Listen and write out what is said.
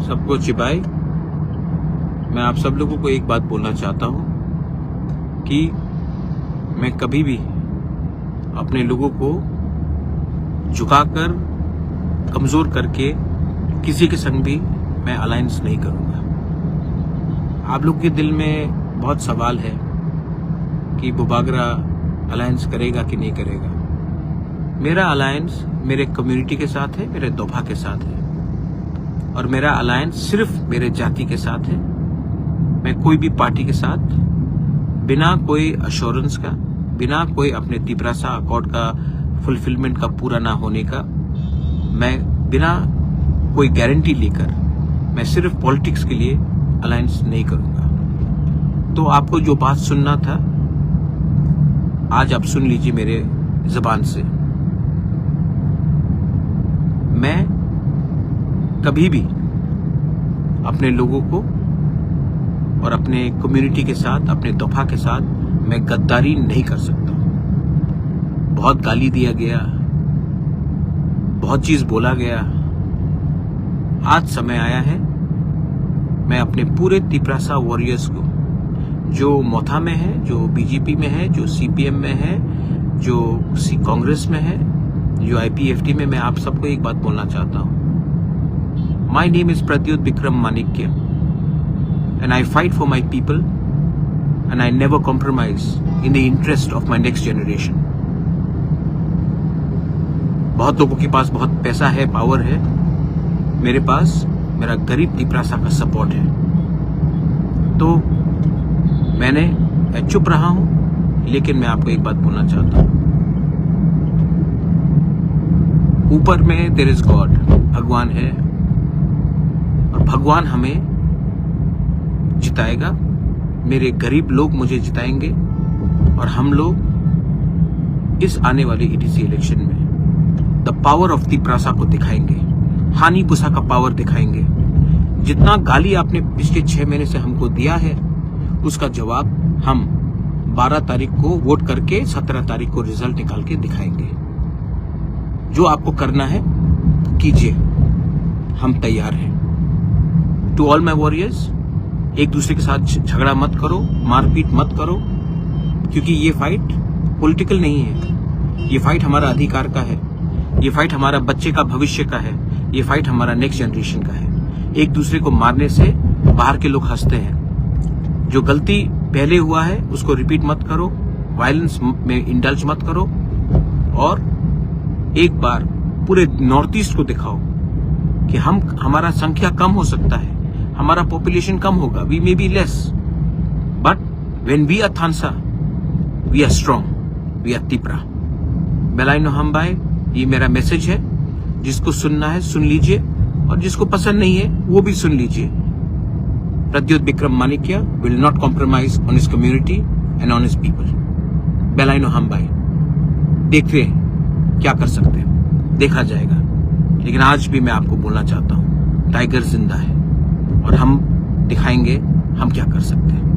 सबको चिबाई, मैं आप सब लोगों को एक बात बोलना चाहता हूं कि मैं कभी भी अपने लोगों को झुकाकर, कमजोर करके किसी के संग भी मैं अलायंस नहीं करूंगा। आप लोग के दिल में बहुत सवाल है कि बुबागरा अलायंस करेगा कि नहीं करेगा। मेरा अलायंस मेरे कम्युनिटी के साथ है, मेरे दोभा के साथ है, और मेरा अलायंस सिर्फ मेरे जाति के साथ है। मैं कोई भी पार्टी के साथ बिना कोई अश्योरेंस का, बिना कोई अपने तिपरासा अकॉर्ड का फुलफिलमेंट का पूरा ना होने का, मैं बिना कोई गारंटी लेकर मैं सिर्फ पॉलिटिक्स के लिए अलायंस नहीं करूंगा। तो आपको जो बात सुनना था आज आप सुन लीजिए मेरे जबान से। मैं कभी भी अपने लोगों को और अपने कम्युनिटी के साथ, अपने दोफा के साथ मैं गद्दारी नहीं कर सकता। बहुत गाली दिया गया, बहुत चीज बोला गया। आज समय आया है मैं अपने पूरे तिपरासा वॉरियर्स को, जो मोथा में है, जो बीजेपी में है, जो सीपीएम में है, जो कांग्रेस में है, जो आईपीएफटी में, मैं आप सबको एक बात बोलना चाहता हूं। My name is Pradyut Vikram Manikya and I fight for my people and I never compromise in the interest of my next generation. बहुत लोगों के पास बहुत पैसा है, पावर है, मेरे पास मेरा गरीब तिपरासा का सपोर्ट है। तो मैं चुप रहा हूं, लेकिन मैं आपको एक बात बोलना चाहता हूं। ऊपर में देयर इज गॉड, भगवान है, और भगवान हमें जिताएगा। मेरे गरीब लोग मुझे जिताएंगे, और हम लोग इस आने वाले ईटीसी इलेक्शन में द पावर ऑफ तिपरासा को दिखाएंगे, हानि पुसा का पावर दिखाएंगे। जितना गाली आपने पिछले 6 महीने से हमको दिया है, उसका जवाब हम 12 तारीख को वोट करके 17 तारीख को रिजल्ट निकाल के दिखाएंगे। जो आपको करना है कीजिए, हम तैयार हैं। टू ऑल माय वॉरियर्स, एक दूसरे के साथ झगड़ा मत करो, मारपीट मत करो, क्योंकि ये फाइट पॉलिटिकल नहीं है। ये फाइट हमारा अधिकार का है, ये फाइट हमारा बच्चे का भविष्य का है, ये फाइट हमारा नेक्स्ट जनरेशन का है। एक दूसरे को मारने से बाहर के लोग हंसते हैं। जो गलती पहले हुआ है उसको रिपीट मत करो, वायलेंस में इंडल्ज मत करो, और एक बार पूरे नॉर्थ ईस्ट को दिखाओ कि हमारा संख्या कम हो सकता है, हमारा पॉपुलेशन कम होगा, we may be less, but when we are थानसा we are strong, we are Tipra. बेलाइनो हमबाई, ये मेरा मैसेज है। जिसको सुनना है सुन लीजिए, और जिसको पसंद नहीं है वो भी सुन लीजिए। प्रद्युत विक्रम माणिक्य will not compromise on his community and on his people. बेलाइनो हमबाई, देखते हैं क्या कर सकते हैं, देखा जाएगा। लेकिन आज भी मैं आपको बोलना चाहता हूं, टाइगर जिंदा है, और हम दिखाएंगे हम क्या कर सकते हैं।